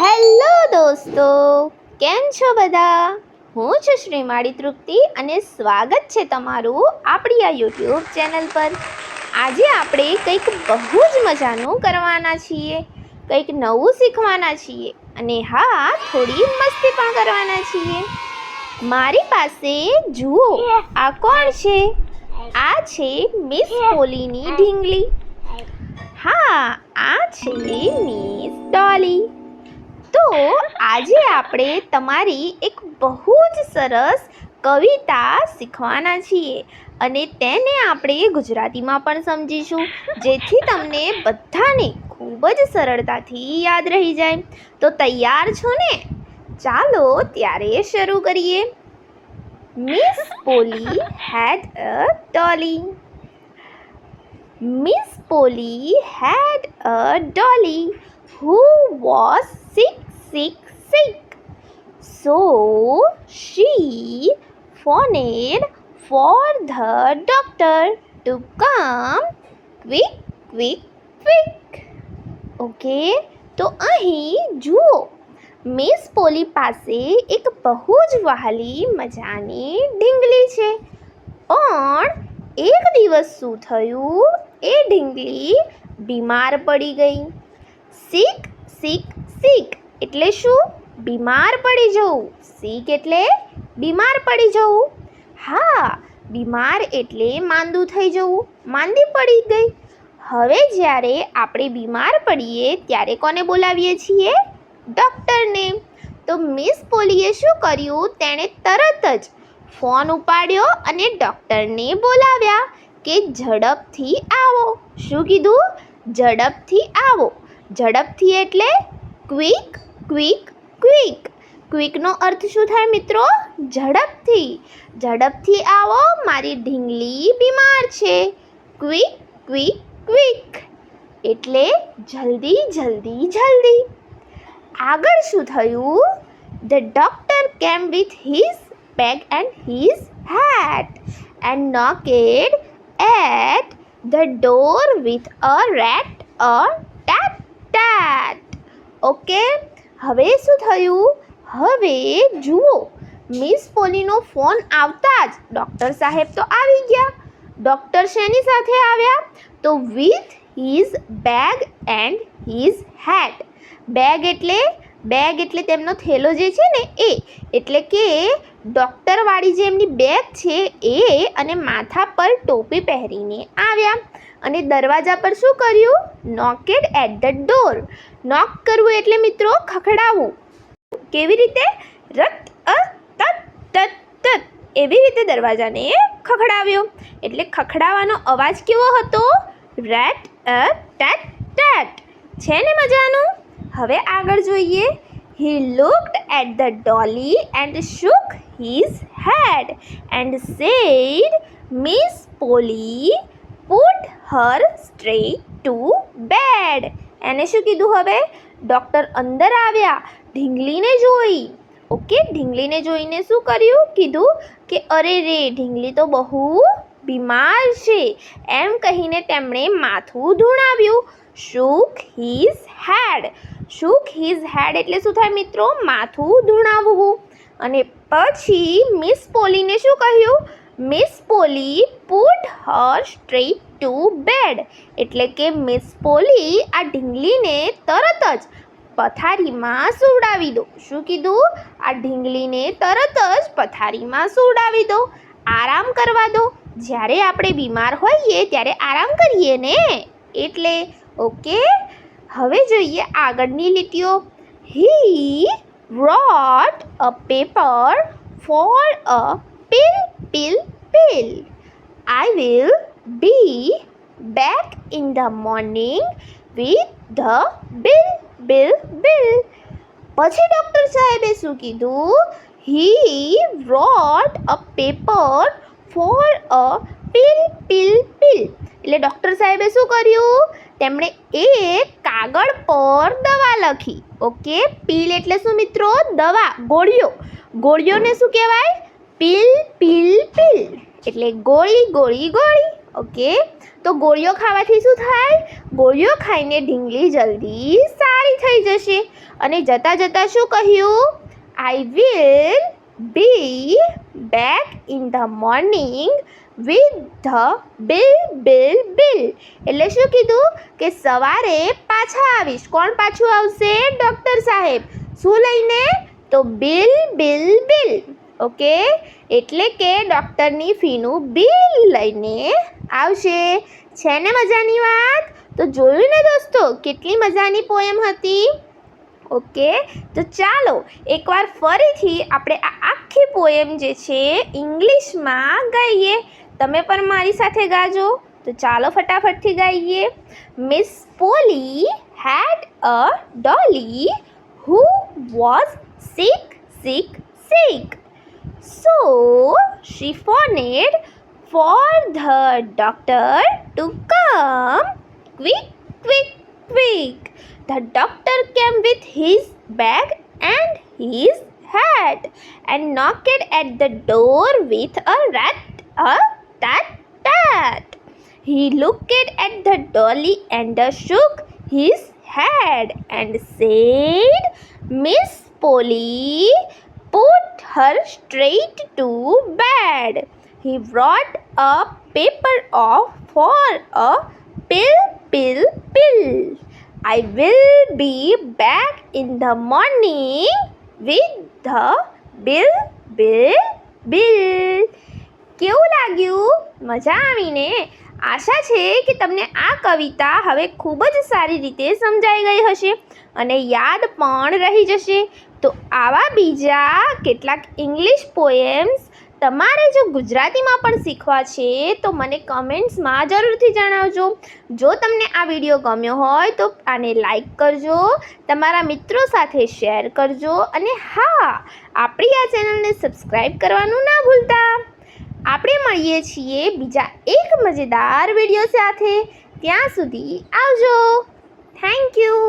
Hello દોસ્તો, કેમ છો બધા? હું છું શ્રીમાળી તૃપ્તિ અને સ્વાગત છે તમારું આપણી આ યુટ્યુબ ચેનલ પર. આજે આપણે કંઈક બહુ જ મજાનું કરવાના છીએ, કંઈક નવું શીખવાના છીએ અને હા, થોડી મસ્તી પણ કરવાના છીએ. મારી પાસે જુઓ, આ કોણ છે? આ છે મિસ પોલીની ઢીંગલી. હા, આ છે મિસ ડોલી. તો આજે આપણે તમારી એક બહુ જ સરસ કવિતા શીખવાના છીએ અને તેને આપણે ગુજરાતીમાં પણ સમજીશું, જેથી તમને બધાને ખૂબ જ સરળતાથી યાદ રહી જાય. તો તૈયાર છો ને? ચાલો ત્યારે શરૂ કરીએ. Miss Polly had a dolly. Miss Polly had a dolly who was sick. So she phoned for the doctor to come quick. Okay, તો અહીં જુઓ, મિસ પોલી પાસે એક બહુ જ વહાલી મજાની ઢીંગલી છે. પણ એક દિવસ શું થયું? એ ઢીંગલી બીમાર પડી ગઈ. સિક એટલે શું? બીમાર પડી જવું. સિક એટલે બીમાર પડી જવું. હા, બીમાર એટલે માંદું થઈ જવું, માંદી પડી ગઈ. હવે જ્યારે આપણે બીમાર પડીએ ત્યારે કોને બોલાવીએ છીએ? ડૉક્ટરને. તો મિસ પોલીએ શું કર્યું? તેણે તરત જ ફોન ઉપાડ્યો અને ડૉક્ટરને બોલાવ્યા કે ઝડપથી આવો. શું કીધું? ઝડપથી આવો. ઝડપથી એટલે ક્વિક. ક્વિકનો અર્થ શું થાય મિત્રો? ઝડપથી. ઝડપથી આવો, મારી ઢીંગલી બીમાર છે. ક્વિક એટલે જલ્દી. આગળ શું થયું? The doctor came with his bag and his hat and knocked at the door with a tat. Okay, હવે શું થયું? હવે જુઓ, મિસ પોલીનો ફોન આવતા જ ડૉક્ટર સાહેબ તો આવી ગયા. ડૉક્ટર શેની સાથે આવ્યા? તો with his bag and his hat. Bag એટલે તેમનો થેલો જે છે ને એ, એટલે કે ડૉક્ટરવાળી જે એમની બેગ છે એ, અને માથા પર ટોપી પહેરીને આવ્યા. અને દરવાજા પર શું કર્યું? નોકેડ એટ ધ ડોર. નોક કરવું એટલે મિત્રો ખખડાવવું. કેવી રીતે? રટ એવી રીતે દરવાજાને ખખડાવ્યો. એટલે ખખડાવવાનો અવાજ કેવો હતો? Rate TET. છે ને મજાનું? હવે આગળ જોઈએ. He looked at the dolly and shook his head and said, Miss Polly, put her straight to bed. એને શું કીધું? હવે ડૉક્ટર અંદર આવ્યા, ઢીંગલીને જોઈ. ઓકે, ઢીંગલીને જોઈને શું કર્યું? કીધું કે અરે રે, ઢીંગલી તો બહુ બીમાર છે. એમ કહીને તેમણે માથું ધૂણાવ્યું. shook his head એટલે શું થાય મિત્રો? માથું ધૂણાવવું. અને પછી મિસ પોલીને શું કહ્યું? Miss Polly put her straight to bed એટલે કે મિસ પોલી આ ઢીંગલીને તરત જ પથારીમાં સુવડાવી દો. શું કીધું? આ ઢીંગલીને તરત જ પથારીમાં સુવડાવી દો, આરામ કરવા દો. જ્યારે આપણે બીમાર હોઈએ ત્યારે આરામ કરીએ ને, એટલે. ઓકે, હવે જોઈએ આગળની લીટીઓ. He wrote a paper for a pill. I will be back in the morning with the bill. પછી ડૉક્ટર સાહેબે શું કીધું? He wrote a paper for a pill. એટલે ડૉક્ટર સાહેબે શું કર્યું? તેમણે એક કાગળ પર દવા લખી. ઓકે, પીલ એટલે શું મિત્રો? દવા, ગોળીઓને શું કહેવાય? પીલ એટલે ગોળી. ઓકે, તો ગોળીઓ ખાવાથી શું થાય? ગોળીઓ ખાઈને ઢીંગલી જલ્દી સારી થઈ જશે. અને જતાં જતાં શું કહ્યું? I will be back in the morning with the bill. એટલે શું કીધું? કે સવારે પાછા આવીશ. કોણ પાછું આવશે? ડૉક્ટર સાહેબ. શું લઈને? તો બિલ. ઓકે, એટલે કે ડૉક્ટરની ફીનું બિલ લઈને આવશે. છે ને મજાની વાત? તો જોયું ને દોસ્તો, કેટલી મજાની પોએમ હતી. ઓકે, તો ચાલો એકવાર ફરીથી આપણે આ આખી પોએમ જે છે ઇંગ્લિશમાં ગાઈએ. તમે પણ મારી સાથે ગાજો. તો ચાલો ફટાફટથી ગાઈએ. Miss Polly had a dolly who was sick. So she phoned for the doctor to come quick. The doctor came with his bag and his hat and knocked at the door with a tat. He looked at the dolly and shook his head and said, Miss Polly, put her straight to bed. He brought a paper for a pill. I will be back in the morning with the bill. કેવું લાગ્યું? મજા આવીને? આશા છે કે તમને આ કવિતા હવે ખૂબ જ સારી રીતે સમજાઈ ગઈ હશે અને યાદ પણ રહી જશે. તો આવા બીજા કેટલાક ઇંગ્લિશ પોએમ્સ તમારે જો ગુજરાતીમાં પણ શીખવા છે તો મને કમેન્ટ્સમાં જરૂરથી જણાવજો. જો તમને આ વિડીયો ગમ્યો હોય તો આને લાઈક કરજો, તમારા મિત્રો સાથે શેર કરજો અને હા, આપણી આ ચેનલને સબસ્ક્રાઈબ કરવાનું ના ભૂલતા. આપણે મળીએ છીએ બીજા એક મજેદાર વિડીયો સાથે. ત્યાં સુધી આવજો. Thank you.